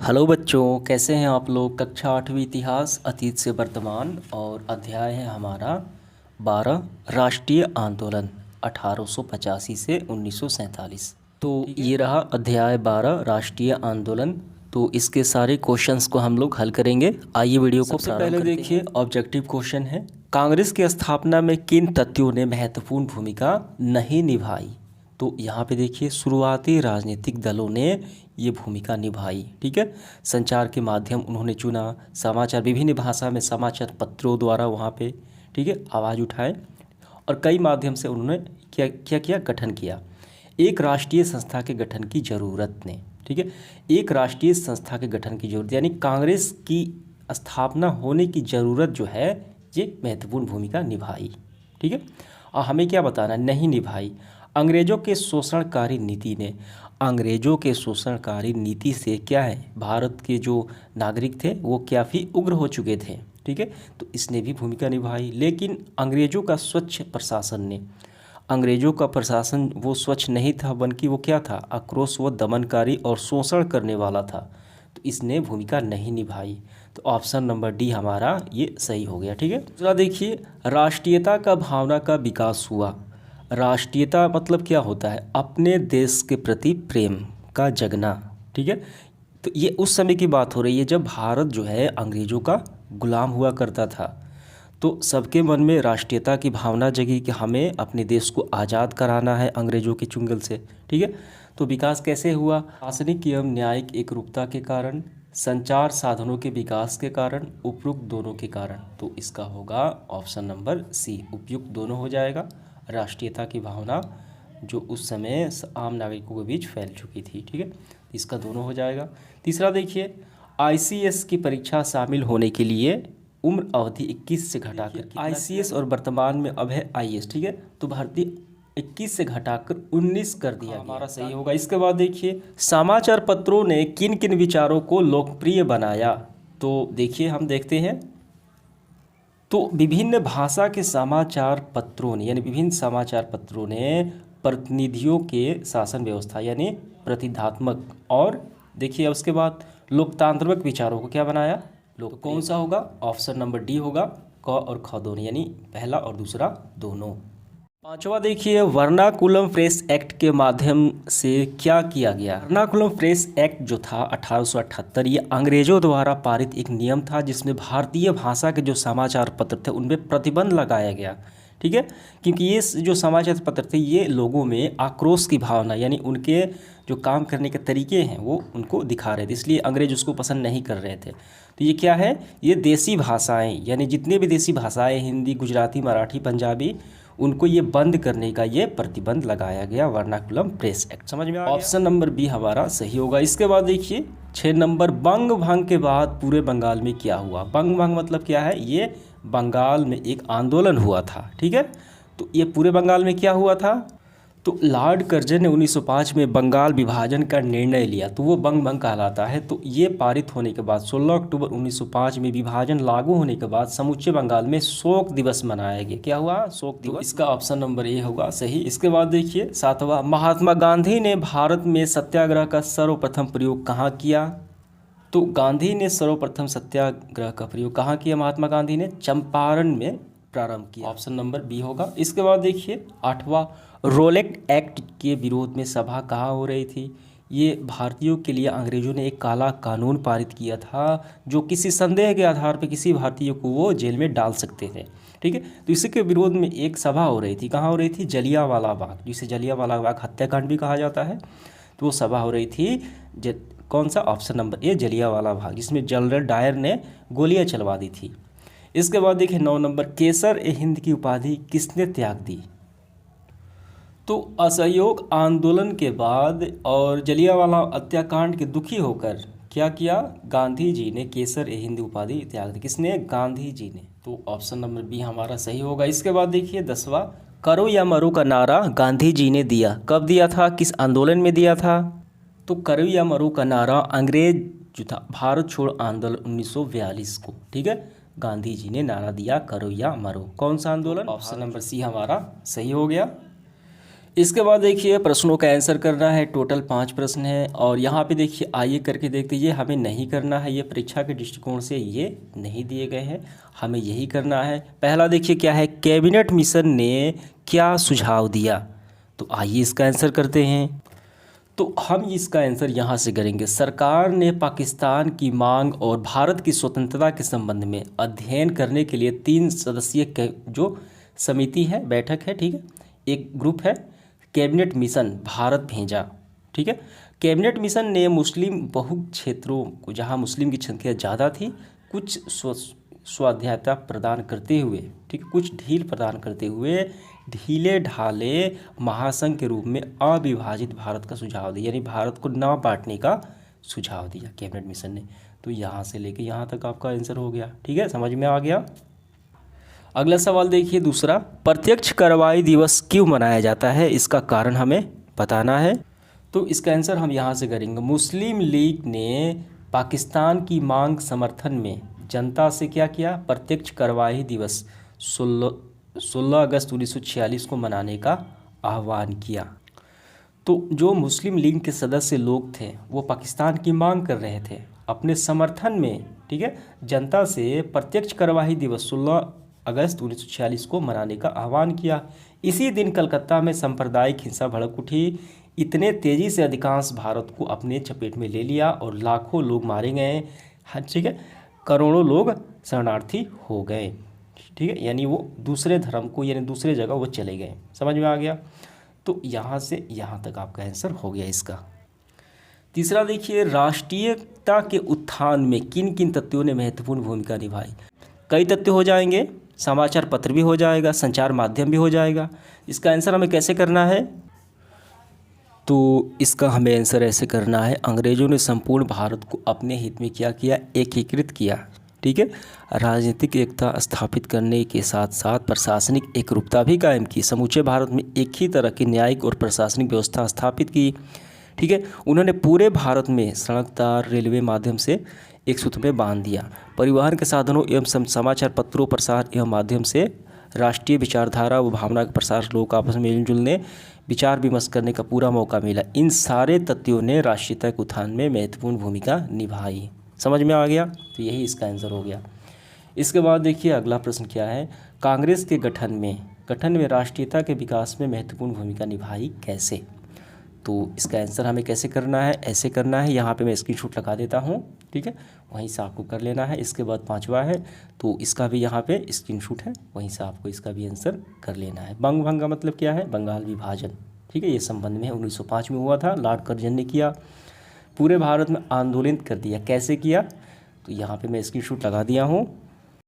Hello बच्चों, कैसे हैं आप लोग। कक्षा 8वीं इतिहास अतीत से वर्तमान और अध्याय है हमारा 12 राष्ट्रीय आंदोलन 1885 से 1947। तो ये रहा अध्याय 12 राष्ट्रीय आंदोलन। तो इसके सारे क्वेश्चंस को हम लोग हल करेंगे। आइए वीडियो को सबसे पहले देखिए। ऑब्जेक्टिव क्वेश्चन है, कांग्रेस की स्थापना में किन तथ्यों ने महत्वपूर्ण भूमिका नहीं निभाई। तो यहाँ पे देखिए, शुरुआती राजनीतिक दलों ने ये भूमिका निभाई। ठीक है, संचार के माध्यम उन्होंने चुना, समाचार विभिन्न भाषा में समाचार पत्रों द्वारा वहाँ पे ठीक है आवाज़ उठाए और कई माध्यम से उन्होंने क्या किया, गठन किया। एक राष्ट्रीय संस्था के गठन की ज़रूरत ने, ठीक है, एक राष्ट्रीय संस्था के गठन की जरूरत यानी कांग्रेस की स्थापना होने की ज़रूरत जो है ये महत्वपूर्ण भूमिका निभाई। ठीक है, और हमें क्या बताना, नहीं निभाई। अंग्रेज़ों के शोषणकारी नीति ने, अंग्रेज़ों के शोषणकारी नीति से क्या है, भारत के जो नागरिक थे वो काफ़ी उग्र हो चुके थे। ठीक है, तो इसने भी भूमिका निभाई। लेकिन अंग्रेज़ों का स्वच्छ प्रशासन ने, अंग्रेज़ों का प्रशासन वो स्वच्छ नहीं था, बल्कि वो क्या था, आक्रोश व दमनकारी और शोषण करने वाला था। तो इसने भूमिका नहीं निभाई। तो ऑप्शन नंबर डी हमारा ये सही हो गया। ठीक है, दूसरा देखिए, राष्ट्रीयता का भावना का विकास हुआ। राष्ट्रीयता मतलब क्या होता है, अपने देश के प्रति प्रेम का जगना। ठीक है, तो ये उस समय की बात हो रही है जब भारत जो है अंग्रेज़ों का गुलाम हुआ करता था। तो सबके मन में राष्ट्रीयता की भावना जगी कि हमें अपने देश को आज़ाद कराना है अंग्रेज़ों के चुंगल से। ठीक है, तो विकास कैसे हुआ, शासनिक एवं न्यायिक एकरूपता के कारण, संचार साधनों के विकास के कारण, उपयुक्त दोनों के कारण। तो इसका होगा ऑप्शन नंबर सी, उपयुक्त दोनों हो जाएगा। राष्ट्रीयता की भावना जो उस समय आम नागरिकों के बीच फैल चुकी थी। ठीक है, इसका दोनों हो जाएगा। तीसरा देखिए, आईसीएस की परीक्षा शामिल होने के लिए उम्र अवधि 21 से घटाकर, आईसीएस और वर्तमान में अब है आईएएस। ठीक है, तो भर्ती 21 से घटाकर 19 कर दिया गया, हमारा सही होगा। इसके बाद देखिए, समाचार पत्रों ने किन किन विचारों को लोकप्रिय बनाया। तो देखिए हम देखते हैं, तो विभिन्न भाषा के समाचार पत्रों ने यानी विभिन्न समाचार पत्रों ने प्रतिनिधियों के शासन व्यवस्था यानी प्रतिनिधात्मक और देखिए उसके बाद लोकतांत्रिक विचारों को क्या बनाया, लोग। कौन सा होगा, ऑप्शन नंबर डी होगा, क और ख दोनों यानी पहला और दूसरा दोनों। पांचवा देखिए, वर्नाकुलम प्रेस एक्ट के माध्यम से क्या किया गया। वर्नाकुलम प्रेस एक्ट जो था 1878, ये अंग्रेजों द्वारा पारित एक नियम था जिसमें भारतीय भाषा के जो समाचार पत्र थे उनमें प्रतिबंध लगाया गया। ठीक है, क्योंकि ये जो समाचार पत्र थे ये लोगों में आक्रोश की भावना यानी उनके जो काम करने के तरीके हैं वो उनको दिखा रहे थे, इसलिए अंग्रेज उसको पसंद नहीं कर रहे थे। तो ये क्या है, ये देसी भाषाएं यानी जितने भी देसी भाषाएं, हिंदी, गुजराती, मराठी, पंजाबी, उनको ये बंद करने का ये प्रतिबंध लगाया गया, वर्नाकुलम प्रेस एक्ट। समझ में आ गया, ऑप्शन नंबर बी हमारा सही होगा। इसके बाद देखिए 6 नंबर, बंग भंग के बाद पूरे बंगाल में क्या हुआ। बंग भंग मतलब क्या है, ये बंगाल में एक आंदोलन हुआ था। ठीक है, तो ये पूरे बंगाल में क्या हुआ था, तो लॉर्ड कर्जन ने 1905 में बंगाल विभाजन का निर्णय लिया, तो वो बंग भंग कहलाता है। तो ये पारित होने के बाद 16 अक्टूबर 1905 में विभाजन लागू होने के बाद समूचे बंगाल में शोक दिवस मनाया गया। क्या हुआ, शोक दिवस। तो इसका ऑप्शन नंबर ए होगा सही। इसके बाद देखिए 7वां, महात्मा गांधी ने भारत में सत्याग्रह का सर्वप्रथम प्रयोग कहाँ किया। तो गांधी ने सर्वप्रथम सत्याग्रह का प्रयोग कहाँ किया, महात्मा गांधी ने चंपारण में प्रारंभ किया, ऑप्शन नंबर बी होगा। इसके बाद देखिए 8वां, रोलेट एक्ट के विरोध में सभा कहाँ हो रही थी। ये भारतीयों के लिए अंग्रेजों ने एक काला कानून पारित किया था जो किसी संदेह के आधार पर किसी भारतीय को वो जेल में डाल सकते थे। ठीक है, तो इसी के विरोध में एक सभा हो रही थी, कहाँ हो रही थी, जलियांवाला बाग, जिसे जलियांवाला बाग हत्याकांड भी कहा जाता है। तो वो सभा हो रही थी कौन सा, option number A, Jallianwala Bagh, जिसमें जनरल डायर ने गोलियां चलवा दी थी। इसके बाद देखिए 9 नंबर, केसर ए हिंद की उपाधि किसने त्याग दी। तो असहयोग आंदोलन के बाद और जलियांवाला हत्याकांड के दुखी होकर क्या किया, गांधी जी ने केसर ए हिंद उपाधि त्याग दी। किसने, गांधी जी ने। तो ऑप्शन नंबर बी हमारा सही होगा। इसके बाद देखिए 10वां, करो या मरो का नारा गांधी जी ने दिया, कब दिया था, किस आंदोलन में दिया था। तो करो या मरो का नारा अंग्रेज जो था भारत छोड़ आंदोलन 1942 को, ठीक है, गांधी जी ने नारा दिया करो या मरो। कौन सा आंदोलन, ऑप्शन नंबर सी हमारा सही हो गया। इसके बाद देखिए प्रश्नों का आंसर करना है। टोटल 5 प्रश्न है और यहाँ पे देखिए आइए करके देखते, ये हमें नहीं करना है, ये परीक्षा के दृष्टिकोण से ये नहीं दिए गए हैं, हमें यही करना है। पहला देखिए क्या है, कैबिनेट मिशन ने क्या सुझाव दिया, तो आइए इसका आंसर करते हैं। तो हम इसका आंसर यहाँ से करेंगे, सरकार ने पाकिस्तान की मांग और भारत की स्वतंत्रता के संबंध में अध्ययन करने के लिए 3 सदस्यीय जो समिति है, बैठक है, ठीक है, एक ग्रुप है, कैबिनेट मिशन भारत भेजा, ठीक है। कैबिनेट मिशन ने मुस्लिम बहु क्षेत्रों को, जहाँ मुस्लिम की संख्या ज़्यादा थी, कुछ स्वायत्तता प्रदान करते हुए, ठीक है, कुछ ढील प्रदान करते हुए ढीले ढाले महासंघ के रूप में अविभाजित भारत का सुझाव दिया, यानी भारत को ना बांटने का सुझाव दिया कैबिनेट मिशन ने। तो यहाँ से लेके यहाँ तक आपका आंसर हो गया, ठीक है, समझ में आ गया। अगला सवाल देखिए दूसरा, प्रत्यक्ष कार्रवाई दिवस क्यों मनाया जाता है, इसका कारण हमें बताना है। तो इसका आंसर हम यहाँ से करेंगे, मुस्लिम लीग ने पाकिस्तान की मांग समर्थन में जनता से क्या किया, प्रत्यक्ष कार्रवाई दिवस 16 अगस्त 1946 को मनाने का आह्वान किया। तो जो मुस्लिम लीग के सदस्य लोग थे वो पाकिस्तान की मांग कर रहे थे अपने समर्थन में, ठीक है, जनता से प्रत्यक्ष कार्रवाई दिवस 16 अगस्त 1946 को मनाने का आह्वान किया। इसी दिन कलकत्ता में सांप्रदायिक हिंसा भड़क उठी, इतने तेज़ी से अधिकांश भारत को अपने चपेट में ले लिया और लाखों लोग मारे गए, ठीक है, करोड़ों लोग शरणार्थी हो गए, ठीक है, यानी वो दूसरे धर्म को, यानी दूसरे जगह वो चले गए। समझ में आ गया। तो यहाँ से यहाँ तक आपका आंसर हो गया इसका। तीसरा देखिए, राष्ट्रीयता के उत्थान में किन किन तत्वों ने महत्वपूर्ण भूमिका निभाई। कई तथ्य हो जाएंगे, समाचार पत्र भी हो जाएगा, संचार माध्यम भी हो जाएगा। इसका आंसर हमें कैसे करना है, तो इसका हमें आंसर ऐसे करना है, अंग्रेज़ों ने संपूर्ण भारत को अपने हित में क्या किया, एकीकृत किया, ठीक है, राजनीतिक एकता स्थापित करने के साथ साथ प्रशासनिक एकरूपता भी कायम की, समूचे भारत में एक ही तरह की न्यायिक और प्रशासनिक व्यवस्था स्थापित की, ठीक है। उन्होंने पूरे भारत में सड़क, तार, रेलवे माध्यम से एक सूत्र में बांध दिया, परिवहन के साधनों एवं समाचार पत्रों, प्रसार एवं माध्यम से राष्ट्रीय विचारधारा व भावना के प्रसार, लोग आपस में मिलजुलने, विचार विमर्श करने का पूरा मौका मिला। इन सारे तथ्यों ने राष्ट्रीयता के उत्थान में महत्वपूर्ण भूमिका निभाई। समझ में आ गया। तो यही इसका आंसर हो गया। इसके बाद देखिए अगला प्रश्न क्या है, कांग्रेस के गठन में राष्ट्रीयता के विकास में महत्वपूर्ण भूमिका निभाई कैसे। तो इसका आंसर हमें कैसे करना है, ऐसे करना है, यहाँ पे मैं स्क्रीनशॉट लगा देता हूँ, ठीक है, वहीं से आपको कर लेना है। इसके बाद 5वां है, तो इसका भी यहाँ पे स्क्रीनशॉट है, वहीं से आपको इसका भी आंसर कर लेना है। बंग भंग का मतलब क्या है, बंगाल विभाजन, ठीक है, ये संबंध में 1905 में हुआ था, लॉर्ड कर्जन ने किया, पूरे भारत में आंदोलित कर दिया। कैसे किया, तो यहाँ पे मैं स्क्रीनशॉट लगा दिया हूँ,